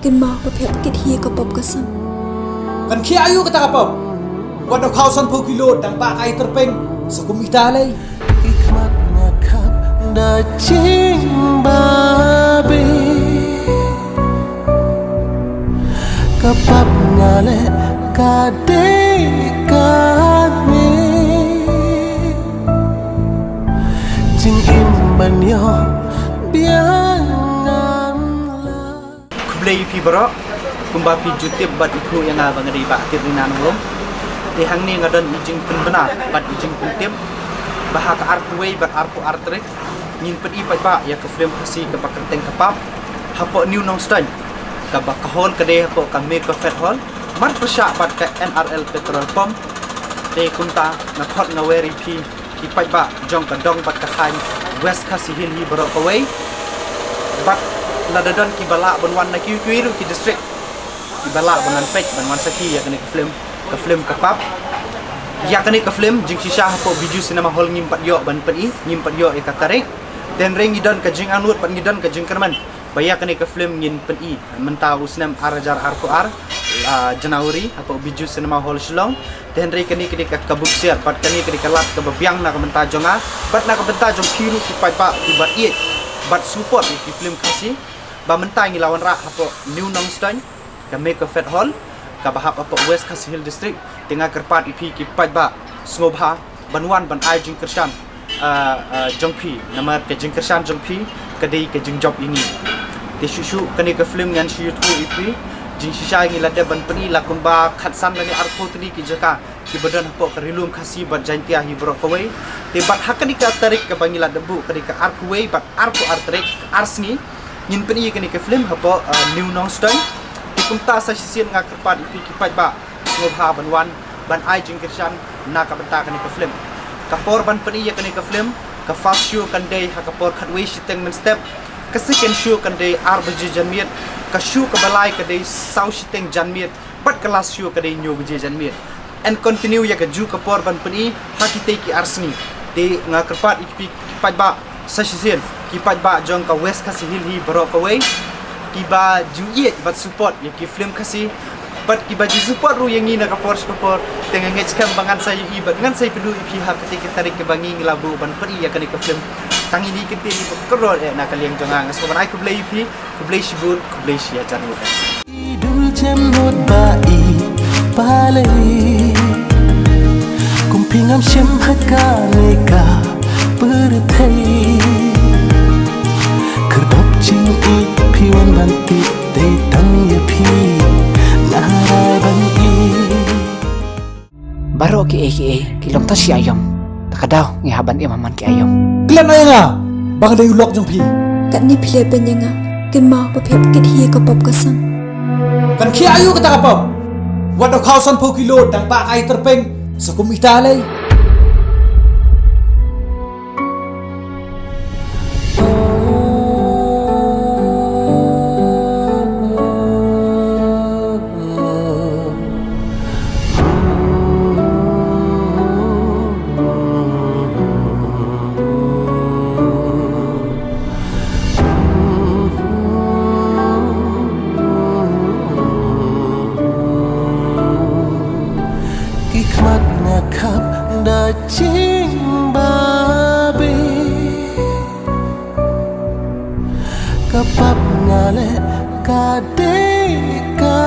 kin ma pa phep kit hi ka pop ka sang kan khi ayu ka ta ka pop wat do khau san phu kilo dang ba kai terpeng sa kumita lai ikmat nga khap da ching ba be kapap nga le ka de ka me jing im ban yo biang Kublai pi bro kumba pi jutip bat ikhu yang abang ngari ba tir dinan ngom di hang ni ngadan ijing pun benar bat ijing pun tip bahak arkuwei bat arku artrik ngin pedi pat ba ya ke film kasi ke bakenteng kapap hapo new Nongstoiň ka bakahol kade hapo ka make fat hall mar persya bat ka NRL petrol pump de kunta na khot ngaweri pi ki pat ba jong ka dong bat ka khan west kasi hill hi bro kawai bat ladadon ki bala bonwan na ki ru ki district ki bala bonan pek bonwan saki ya kene ke film kapap ya kene ke film jing shisha hapo biju cinema hall ngim pat yo ban pen i ngim pat yo e ka Tarik den reng idon ka jing anut pat ngidon ka jing kerman baya kene ke film ngin pen i mentau usnam arajar arqar Januari hapo biju cinema hall Shillong den reng kene ka kabuk siat pat kene ka lat ka babiang na ka menta jonga pat na ka benta jong kiru ki pai pa ki bat i bat support ki film kasi ba mentai ngi lawan rak hapo new Nongstoiñ ka make fat hall ka bahap hapo west kasi hill district tengah kerpat ipi ki pat ba Nohphrah banwan ban ai jing kershan jongpi nama ke jing kershan jongpi kadai ke jing job ini te shushu kani ka film ngan shi tu ipi jing shisha ngi lade ban pani la kumba khatsan lani arko tri ki jaka ki badan hapo ka rilum khasi bat jantia hi bro kawai te bat hakani ka Tarik ka bangila debu kadi ka arkuwei bat arko artrik arsni ngin peni kani ke film hapo new Nongstoiñ tikumta sa sisian nga kerpat ipi ki pat ba Nohphrah banwan ban ai jing kershan na ka benta kani ke film kapor ban peni kani ke film ka fast show kan dei ha kapor khatwei siteng men step ka second show kan dei arbji janmiet ka show ka balai ka dei sau siteng janmiet bat kelas show ka dei nyo bje janmiet and continue ya ka ju kapor ban peni ha ki te ki arsni te nga kerpat ipi ki pat ba sa sisian ki pat ba jong ka west kasi hill hi bro ka wei ki ba juiet bat support ya ki film kasi bat ki ba support ru yang ina ka por tengah ngejkam bangan saya ibat ngan saya pedu ipi ha ketika Tarik ke bangi nglabu ban peri ya kani ka film tangi ni kete ni keror na kaliang jonga ngaso ban ai ku blai ipi ku blai shibut ku blai sia janmu idul jemut bai pale kumpingam shem haka neka perthai kerdop ching i piwan banti te tang ye pi narai ban i baro ki kilong ta si ayom takadaw ngi haban imaman ki ayom klan ay nga bang dei ulok jong pi kat ni phile pen yang kin ma pa phep kit hi ka pop ka sang kan khi ayu ka ta ka pop wat do khau san phu kilo dang ba kai terpeng sa kumita lai ikmat nga khap da ching ba be kapap nga le ka de ka